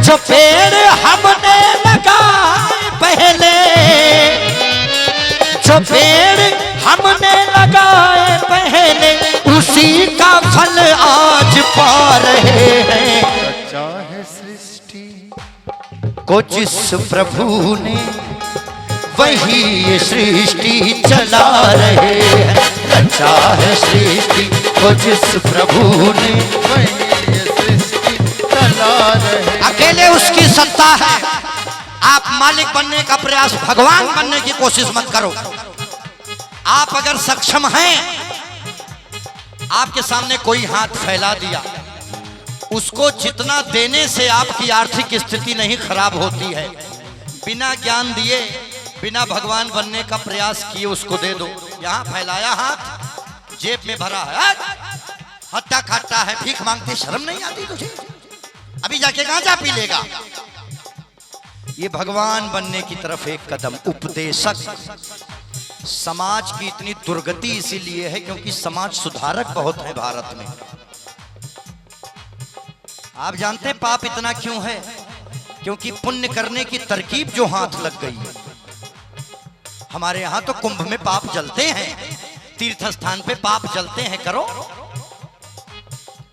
जो पेड़ हमने लगाए पहले, जो पेड़ हमने लगाए पहले, उसी का फल आज पा रहे हैं। चाहे सृष्टि को जिस प्रभु ने वही ये सृष्टि चला रहे हैं। रचा है सृष्टि को जिस प्रभु ने वही ये सृष्टि चला रहे। अकेले उसकी सत्ता है। आप मालिक बनने का प्रयास, भगवान बनने की कोशिश मत करो। आप अगर सक्षम हैं, आपके सामने कोई हाथ फैला दिया, उसको जितना देने से आपकी आर्थिक स्थिति नहीं खराब होती है, बिना ज्ञान दिए, बिना भगवान बनने का प्रयास किए उसको दे दो। यहां फैलाया हाथ, जेब में भरा है, हट्टा खट्टा है, भीख मांगते, शर्म नहीं आती तुझे? अभी जाके गांजा पी लेगा। ये भगवान बनने की तरफ एक कदम। उपदेशक। समाज की इतनी दुर्गति इसीलिए है क्योंकि समाज सुधारक बहुत है भारत में। आप जानते हैं पाप इतना क्यों है? क्योंकि पुण्य करने की तरकीब जो हाथ लग गई है। हमारे यहां तो कुंभ में पाप जलते हैं, तीर्थ स्थान पे पाप जलते हैं। करो।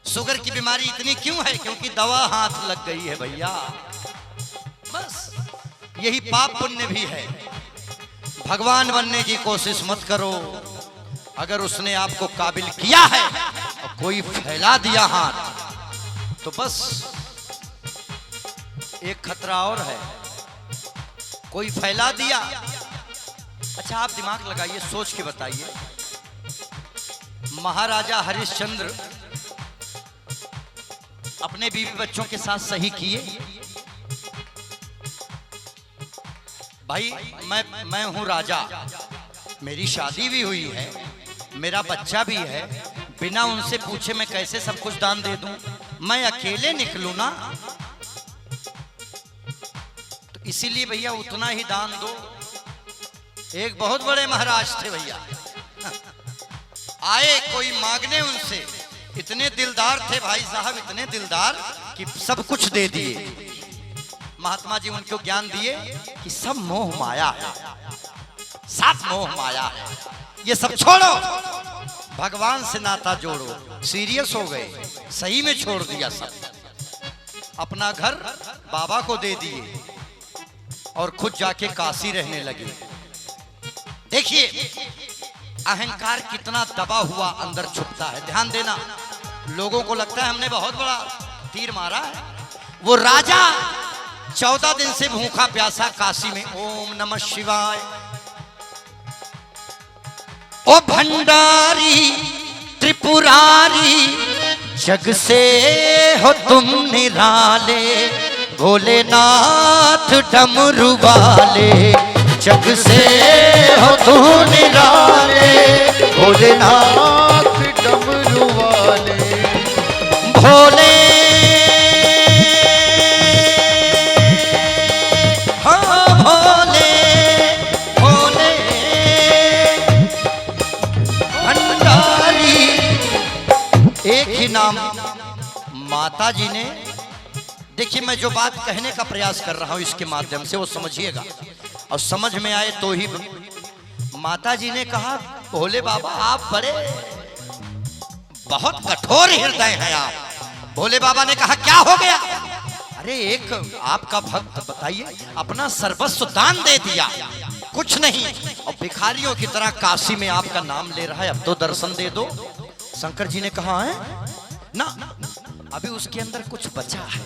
शुगर की बीमारी इतनी क्यों है? क्योंकि दवा हाथ लग गई है भैया। बस यही पाप पुण्य भी है। भगवान बनने की कोशिश मत करो। अगर उसने आपको काबिल किया है और कोई फैला दिया हाथ, तो बस एक खतरा और है। कोई फैला दिया। अच्छा, आप दिमाग लगाइए, सोच के बताइए। महाराजा हरिश्चंद्र अपने बीवी बच्चों के साथ सही किए। भाई मैं हूं राजा, मेरी शादी भी हुई है, मेरा बच्चा भी है, बिना उनसे पूछे मैं कैसे सब कुछ दान दे दूं? मैं अकेले निकलूं ना, तो इसीलिए भैया उतना ही दान दो। एक बहुत बड़े महाराज थे भैया, आए कोई मांगने उनसे, इतने दिलदार थे भाई साहब, इतने दिलदार कि सब कुछ दे दिए। महात्मा जी उनको ज्ञान दिए कि सब मोह माया है, सब मोह माया है, ये सब छोड़ो, भगवान से नाता जोड़ो। सीरियस हो गए, सही में छोड़ दिया सब। अपना घर बाबा को दे दिए और खुद जाके काशी रहने लगे। देखिए अहंकार कितना दबा हुआ अंदर छुपता है। ध्यान देना, लोगों को लगता है हमने बहुत बड़ा तीर मारा है। वो राजा 14 दिन से भूखा प्यासा काशी में, ओम नमः शिवाय, ओ भंडारी त्रिपुरारी, जग से हो तुम निराले, भोलेनाथ डमरू वाले, जग से हो तुम निराले, भोलेनाथ डमरू वाले, भोले हाँ भोले भोले भंडारी। एक ही नाम माता जी ने, देखिए मैं जो बात कहने का प्रयास कर रहा हूं इसके माध्यम से वो समझिएगा, और समझ में आए तो ही। माता जी ने कहा भोले बाबा आप बड़े बहुत कठोर हृदय हैं आप। भोले बाबा ने कहा क्या हो गया? अरे एक आपका भक्त बताइए अपना सर्वस्व दान दे दिया, कुछ नहीं, और भिखारियों की तरह काशी में आपका नाम ले रहा है, अब तो दर्शन दे दो। शंकर जी ने कहा है ना, अभी उसके अंदर कुछ बचा है,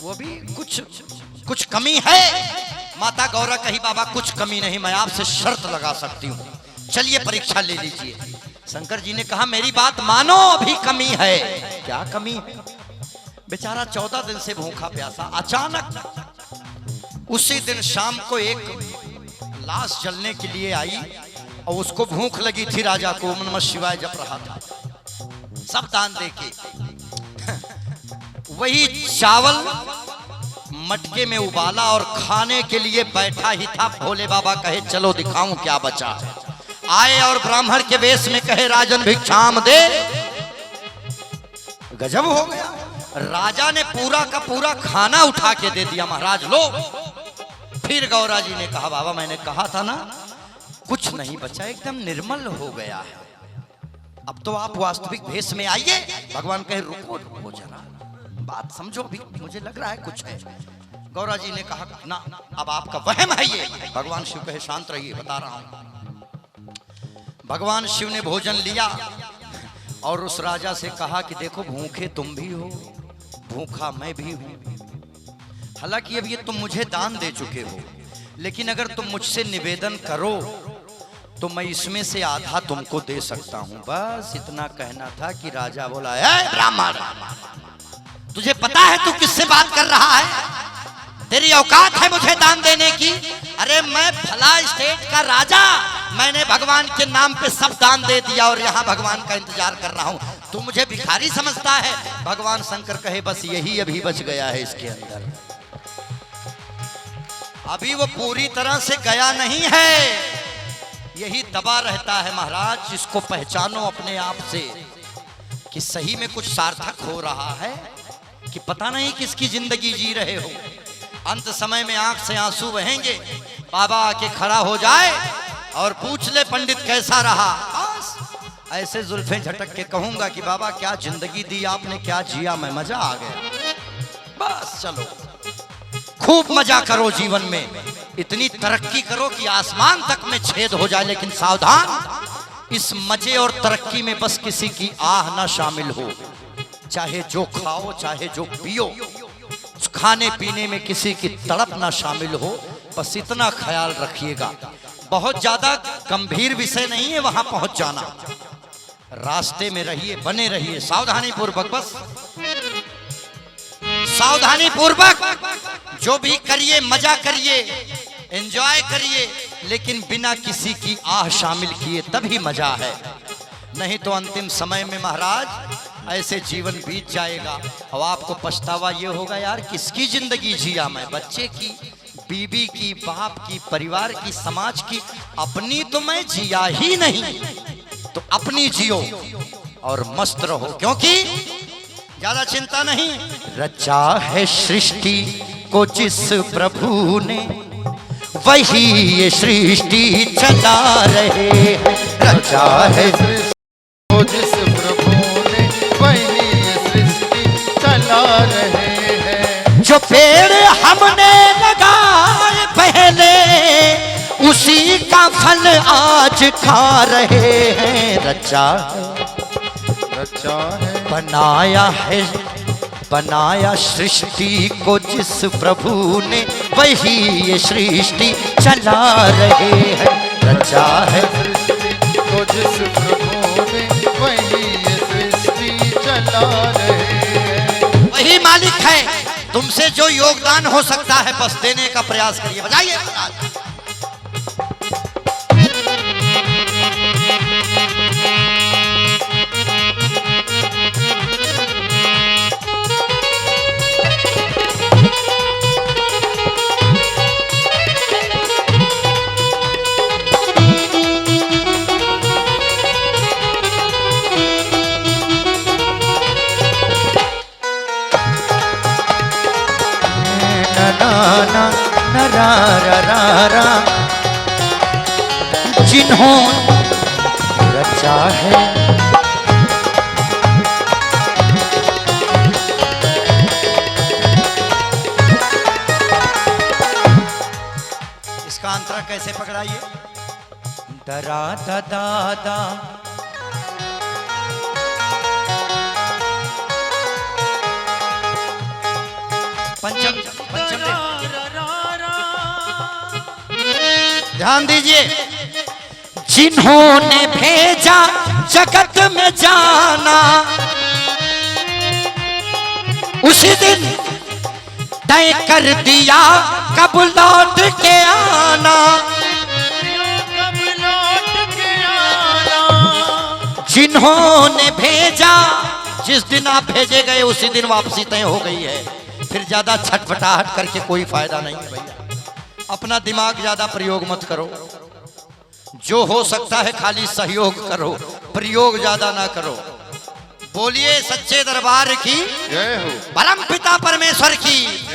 वो भी कुछ कमी है। माता गौरा कही बाबा कुछ कमी नहीं, मैं आपसे शर्त लगा सकती हूँ, चलिए परीक्षा ले लीजिए। शंकर जी ने कहा मेरी बात मानो, अभी कमी है। क्या कमी है? बेचारा 14 दिन से भूखा प्यासा, अचानक उसी दिन शाम को एक लाश जलने के लिए आई और उसको भूख लगी थी। राजा को ओम नमः शिवाय जप रहा था, सब दान देके वही चावल मटके में उबाला और खाने के लिए बैठा ही था। भोले बाबा कहे चलो दिखाऊं क्या बचा है। आए और ब्राह्मण के वेश में कहे राजन भिक्षाम दे। गजब हो गया, राजा ने पूरा का पूरा खाना उठा के दे दिया। महाराज लो। फिर गौरा जी ने कहा बाबा मैंने कहा था ना कुछ नहीं बचा, एकदम निर्मल हो गया है, अब तो आप वास्तविक भेष में आइए। भगवान कहे रुको रुको जरा, बात समझो, अभी मुझे लग रहा है कुछ है। गौरा जी ने कहा ना अब आपका वहम है ये। भगवान शिव कहे शांत रहिए, बता रहा हूं। भगवान शिव ने भोजन लिया और उस राजा से कहा कि देखो भूखे तुम भी हो, भूखा मैं भी हूं। हालांकि अब ये तुम मुझे दान दे चुके हो, लेकिन अगर तुम मुझसे निवेदन करो तो मैं इसमें से आधा तुमको दे सकता हूं। बस इतना कहना था कि राजा बोला है ब्राह्मण तुझे पता है तू किससे बात कर रहा है? तेरी औकात है मुझे दान देने की? अरे मैं फला स्टेट का राजा, मैंने भगवान के नाम पे सब दान दे दिया और यहाँ भगवान का इंतजार कर रहा हूँ, तू मुझे भिखारी समझता है? भगवान शंकर कहे बस यही अभी बच गया है इसके अंदर, अभी वो पूरी तरह से गया नहीं है, यही दबा रहता है। महाराज इसको पहचानो अपने आप से कि सही में कुछ सार्थक हो रहा है कि पता नहीं किसकी जिंदगी जी रहे हो। अंत समय में आंख से आंसू बहेंगे, बाबा आके खड़ा हो जाए और पूछ ले पंडित कैसा रहा, बस ऐसे जुल्फें झटक के कहूंगा कि बाबा क्या जिंदगी दी आपने, क्या जिया मैं, मजा आ गया। बस चलो खूब मजा करो जीवन में, इतनी तरक्की करो कि आसमान तक में छेद हो जाए, लेकिन सावधान इस मजे और तरक्की में बस किसी की आह ना शामिल हो। चाहे जो खाओ चाहे जो पियो, खाने पीने में किसी की तड़प ना शामिल हो, बस इतना ख्याल रखिएगा। बहुत ज्यादा गंभीर विषय नहीं है वहां पहुंच जाना, रास्ते में रहिए, बने रहिए सावधानी पूर्वक, बस सावधानी पूर्वक जो भी करिए मजा करिए, एंजॉय करिए, लेकिन बिना किसी की आह शामिल किए तभी मजा है। नहीं तो अंतिम समय में महाराज ऐसे जीवन बीत जाएगा और आपको पछतावा ये होगा यार किसकी जिंदगी जिया मैं, बच्चे की, बीबी की, बाप की, परिवार की, समाज की, अपनी तो मैं जिया ही नहीं। तो अपनी जियो और मस्त रहो, क्योंकि ज्यादा चिंता नहीं। रचा है सृष्टि को जिस प्रभु ने वही ये सृष्टि चला रहे हैं। रचा है को जिस प्रभु ने वही ये सृष्टि चला रहे हैं। जो पेड़ हमने लगाए पहले उसी का फल आज खा रहे हैं। रचा है बनाया सृष्टि को जिस प्रभु ने वही ये सृष्टि चला रहे हैं। रचा है सृष्टि को जिस प्रभु ने वही ये सृष्टि चला रहे हैं। वही मालिक है, तुमसे जो योगदान हो सकता है बस देने का प्रयास करिए। बजाइए जिन्होंने रचा है इसका अंतरा कैसे पकड़ाइए? दरा दा दादा पंचम ध्यान दीजिए। जिन्होंने भेजा जगत में जाना उसी दिन तय कर दिया कब लौट के आना। जिन्होंने भेजा, जिस दिन आप भेजे गए उसी दिन वापसी तय हो गई है, फिर ज्यादा छटपटाहट करके कोई फायदा नहीं है भैया। अपना दिमाग ज्यादा प्रयोग मत करो, जो हो सकता है खाली सहयोग करो, प्रयोग ज्यादा ना करो। बोलिए सच्चे दरबार की, जय हो। परम पिता परमेश्वर की।